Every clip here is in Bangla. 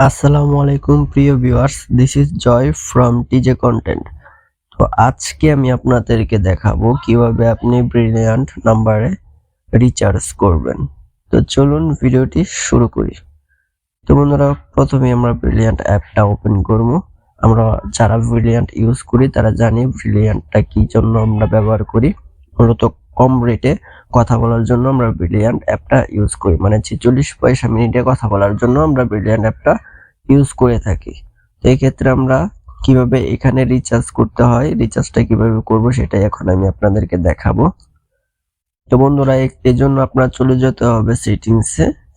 আসসালামু আলাইকুম প্রিয় viewers, this is Joy from TJ content. তো আজকে আমি আপনাদেরকে দেখাবো কিভাবে আপনি ব্রিলিয়ান্ট নাম্বারে রিচার্জ করবেন। তো চলুন ভিডিওটি শুরু করি। তো বন্ধুরা, প্রথমে আমরা ব্রিলিয়ান্ট অ্যাপটা ওপেন করব। আমরা যারা ব্রিলিয়ান্ট ইউজ করি তারা জানি ব্রিলিয়ান্টটা কি জন্য আমরা ব্যবহার করি। মূলত কম রেটে কথা বলার জন্য আমরা ব্রিলিয়ান্ট অ্যাপটা ইউজ করি, মানে 46 পয়সা মিনিটে কথা বলার জন্য আমরা ব্রিলিয়ান্ট অ্যাপটা ইউজ করে থাকি। তো এই ক্ষেত্রে আমরা কিভাবে এখানে রিচার্জ করতে হয়, রিচার্জটা কিভাবে করব সেটাই এখন আমি আপনাদেরকে দেখাবো। তো বন্ধুরা, এর জন্য আপনার চলে যেতে হবে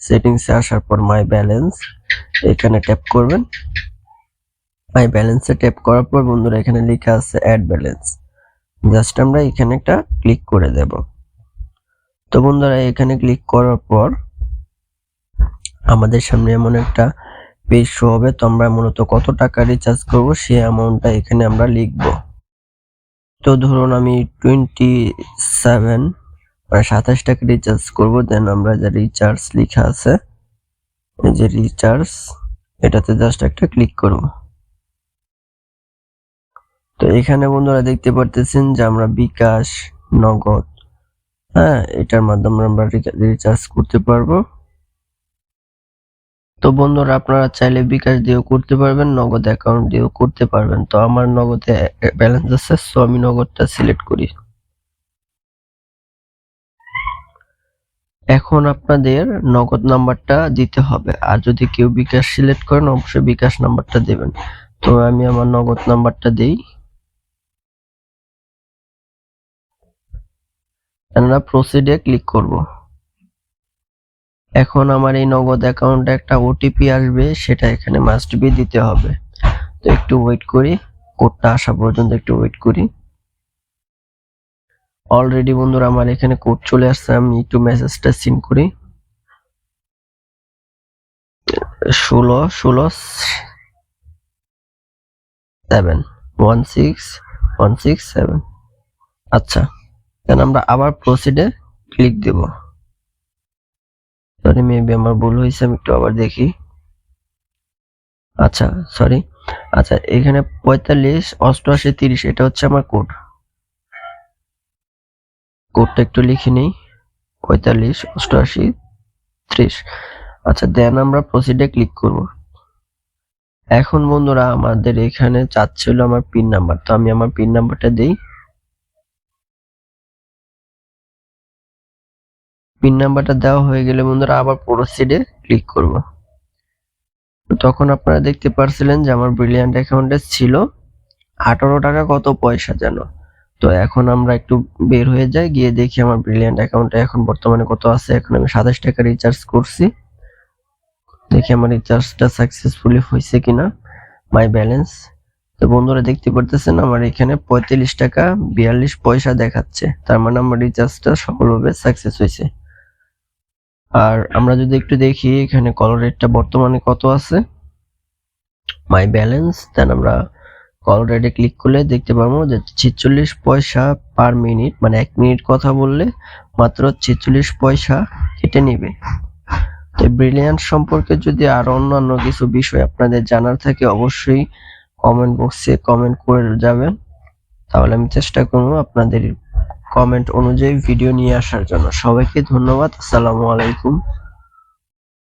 সেটিংসে আসার পর মাই ব্যালেন্স এখানে ট্যাপ করবেন। মাই ব্যালেন্সে ট্যাপ করার পর বন্ধুরা এখানে লেখা আছে অ্যাড ব্যালেন্স, জাস্ট আমরা এখানে একটা ক্লিক করে দেব। তো বন্ধুরা, এখানে ক্লিক করার পর আমাদের সামনে এমন একটা পেজ শো হবে। তো আমরা মূলত কত টাকা রিচার্জ করব সেই অ্যামাউন্টটা এখানে আমরা লিখব। তো ধরুন আমি 27 মানে 27 টাকা রিচার্জ করব। দেন আমরা যে রিচার্জ লেখা আছে, এই যে রিচার্জ, এটাতে জাস্ট একটা ক্লিক করব। তো এখানে বন্ধুরা দেখতে পারতেছেন যে আমরা বিকাশ, নগদ, এটার মাধ্যমে আমরা রিচার্জ করতে পারবো। তো বন্ধুরা, আপনারা চাইলে বিকাশ দিয়েও করতে পারবেন, নগদ অ্যাকাউন্ট দিয়েও করতে পারবেন। তো আমার নগদে ব্যালেন্স আছে, সো আমি নগদটা সিলেক্ট করি। এখন আপনাদের নগদ নাম্বারটা দিতে হবে, আর যদি কেউ বিকাশ সিলেক্ট করেন অবশ্যই বিকাশ নাম্বারটা দেবেন। তো আমি আমার নগদ নাম্বারটা দেই, আমরা প্রসিডে ক্লিক করব। এখন আমার এই নগদ অ্যাকাউন্টে একটা ওটিপি আসবে, সেটা এখানে মাস্ট বি দিতে হবে। তো একটু ওয়েট করি, কোডটা আসা পর্যন্ত একটু ওয়েট করি। অলরেডি বন্ধুরা আমার এখানে কোড চলে আসছে, আমি একটু মেসেজটা সিন করি। 16 7 16167। আচ্ছা, দেন আমরা আবার প্রসিডে ক্লিক দেব। সরি, মেবি আমার ভুল হয়েছে, আমি একটু আবার দেখি। আচ্ছা, সরি। আচ্ছা, এখানে 45 88 30 এটা হচ্ছে আমার কোডটা একটু লিখে নিই। 45 88 30। আচ্ছা, দেন আমরা প্রসিডে ক্লিক করব। এখন বন্ধুরা আমাদের এখানে চাচ্ছিল আমার পিন নাম্বার, তো আমি আমার পিন নাম্বারটা দেই। পিন নাম্বারটা দেওয়া হয়ে গেলে বন্ধুরা আবার প্রসিডে ক্লিক করব। তখন আপনারা দেখতে পারছিলেন যে আমার ব্রিলিয়ান্ট অ্যাকাউন্টে ছিল 18 টাকা কত পয়সা যেন। তো এখন আমরা একটু বের হয়ে যাই, গিয়ে দেখি আমার ব্রিলিয়ান্ট অ্যাকাউন্টে এখন বর্তমানে কত আছে। এখন আমি 27 টাকা রিচার্জ করছি, দেখি আমার রিচার্জটা সাকসেসফুলি হয়েছে কিনা। মাই ব্যালেন্স, তো বন্ধুরা দেখতে পারতেছেন আমার এখানে 45 টাকা 42 পয়সা দেখাচ্ছে, তার মানে আমার রিচার্জটা সফলভাবে সাকসেস হয়েছে। আর আমরা যদি একটু দেখি এখানে কল রেটটা বর্তমানে কত আছে, মাই ব্যালেন্স, দেন আমরা কল রেটে ক্লিক করলে দেখতে পারবো যে 46 পয়সা পার মিনিট, মানে 1 মিনিট কথা বললে মাত্র 46 পয়সা কেটে নেবে। তো ব্রিলিয়ান্ট সম্পর্কে যদি আরো অন্যান্য কিছু বিষয় আপনাদের জানার থাকে অবশ্যই কমেন্ট বক্সে কমেন্ট করে যাবেন, তাহলে আমি চেষ্টা করব আপনাদের কমেন্ট অনুযায়ী ভিডিও নিয়ে আসার জন্য। সবাইকে ধন্যবাদ। আসসালামু আলাইকুম।